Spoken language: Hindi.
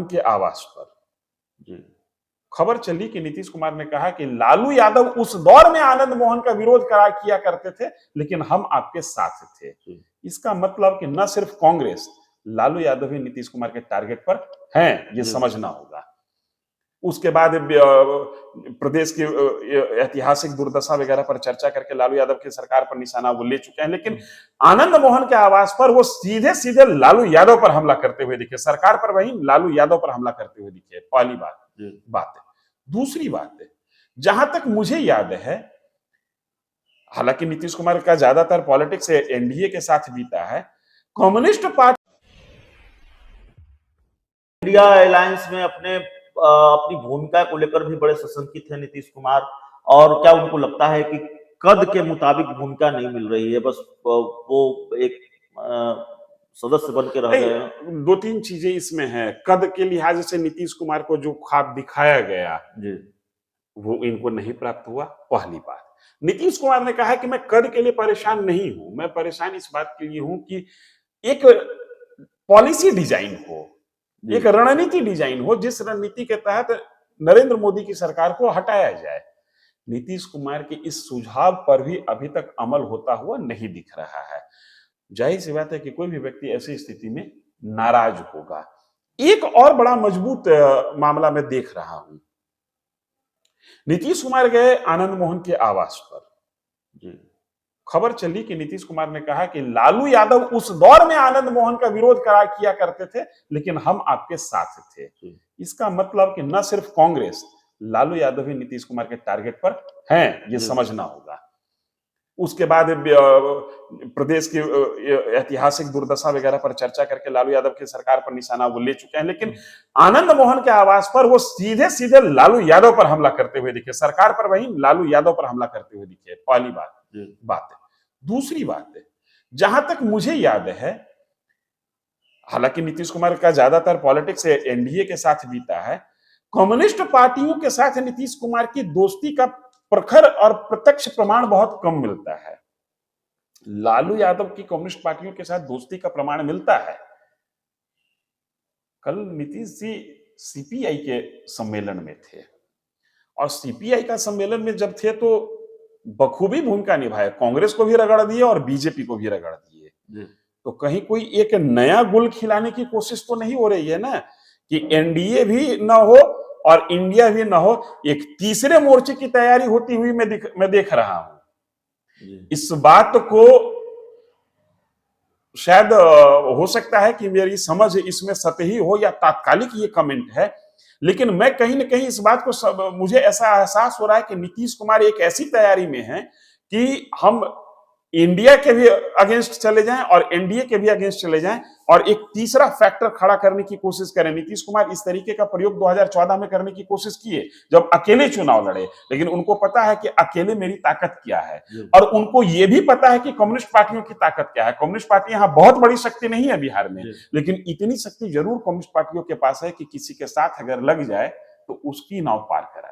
के आवास पर जी। खबर चली कि नीतीश कुमार ने कहा कि लालू यादव उस दौर में आनंद मोहन का विरोध करा किया करते थे, लेकिन हम आपके साथ थे। इसका मतलब कि न सिर्फ कांग्रेस, लालू यादव ही नीतीश कुमार के टारगेट पर हैं, ये समझना होगा। उसके बाद प्रदेश की ऐतिहासिक दुर्दशा वगैरह पर चर्चा करके लालू यादव की सरकार पर निशाना वो ले चुके हैं, लेकिन आनंद मोहन के आवास पर वो सीधे सीधे लालू यादव पर हमला करते हुए दिखे, सरकार पर वही लालू यादव पर हमला करते हुए दिखे। पहली बात है। दूसरी बात है, जहां तक मुझे याद है, हालांकि नीतीश कुमार का ज्यादातर पॉलिटिक्स एनडीए के साथ बीता है, कम्युनिस्ट पार्टी इंडिया अलायंस में अपनी भूमिका को लेकर भी बड़े सशंकित है नीतीश कुमार। और क्या उनको लगता है कि कद के मुताबिक भूमिका नहीं मिल रही है, बस वो एक सदस्य बन के रह गए हैं? दो तीन चीजें इसमें हैं। कद के लिहाज से नीतीश कुमार को जो ख्वाब दिखाया गया जी, वो इनको नहीं प्राप्त हुआ। पहली बात, नीतीश कुमार ने कहा कि मैं कद के लिए परेशान नहीं हूं, मैं परेशान इस बात के लिए हूं कि एक पॉलिसी डिजाइन हो, एक रणनीति डिजाइन हो, जिस रणनीति के तहत नरेंद्र मोदी की सरकार को हटाया जाए। नीतीश कुमार के इस सुझाव पर भी अभी तक अमल होता हुआ नहीं दिख रहा है। जाहिर सी बात है कि कोई भी व्यक्ति ऐसी स्थिति में नाराज होगा। एक और बड़ा मजबूत मामला मैं देख रहा हूं। नीतीश कुमार गए आनंद मोहन के आवास पर। खबर चली कि नीतीश कुमार ने कहा कि लालू यादव उस दौर में आनंद मोहन का विरोध किया करते थे, लेकिन हम आपके साथ थे। इसका मतलब कि न सिर्फ कांग्रेस, लालू यादव ही नीतीश कुमार के टारगेट पर हैं, ये समझना होगा। उसके बाद प्रदेश की ऐतिहासिक दुर्दशा वगैरह पर चर्चा करके लालू यादव की सरकार पर निशाना वो ले चुके हैं, लेकिन आनंद मोहन के आवास पर वो सीधे सीधे लालू यादव पर हमला करते हुए दिखे, सरकार पर वही लालू यादव पर हमला करते हुए दिखे। पहली बात है। दूसरी बात है, जहां तक मुझे याद है, हालांकि नीतीश कुमार का ज्यादातर पॉलिटिक्स एनडीए के साथ बीता है, कम्युनिस्ट पार्टियों के साथ नीतीश कुमार की दोस्ती का प्रखर और प्रत्यक्ष प्रमाण बहुत कम मिलता है। लालू यादव की कम्युनिस्ट पार्टियों के साथ दोस्ती का प्रमाण मिलता है। कल नीतीश जी सीपीआई के सम्मेलन में थे, और सीपीआई का सम्मेलन में जब थे तो बखूबी भूमिका निभाए, कांग्रेस को भी रगड़ दिए और बीजेपी को भी रगड़ दिए। तो कहीं कोई एक नया गुल खिलाने की कोशिश तो नहीं हो रही है ना, कि एनडीए भी ना हो और इंडिया भी ना हो, एक तीसरे मोर्चे की तैयारी होती हुई मैं देख रहा हूं। इस बात को शायद हो सकता है कि मेरी समझ इसमें सतही हो या तात्कालिक ये कमेंट है, लेकिन मैं कहीं ना कहीं इस बात को मुझे ऐसा एहसास हो रहा है कि नीतीश कुमार एक ऐसी तैयारी में है कि हम इंडिया के भी अगेंस्ट चले जाएं और एनडीए के भी अगेंस्ट चले जाएं और एक तीसरा फैक्टर खड़ा करने की कोशिश करें। नीतीश कुमार इस तरीके का प्रयोग 2014 में करने की कोशिश किए जब अकेले चुनाव लड़े, लेकिन उनको पता है कि अकेले मेरी ताकत क्या है, और उनको यह भी पता है कि कम्युनिस्ट पार्टियों की ताकत क्या है। कम्युनिस्ट पार्टी यहां बहुत बड़ी शक्ति नहीं है बिहार में, लेकिन इतनी शक्ति जरूर कम्युनिस्ट पार्टियों के पास है कि किसी के साथ अगर लग जाए तो उसकी नाव पार कराए।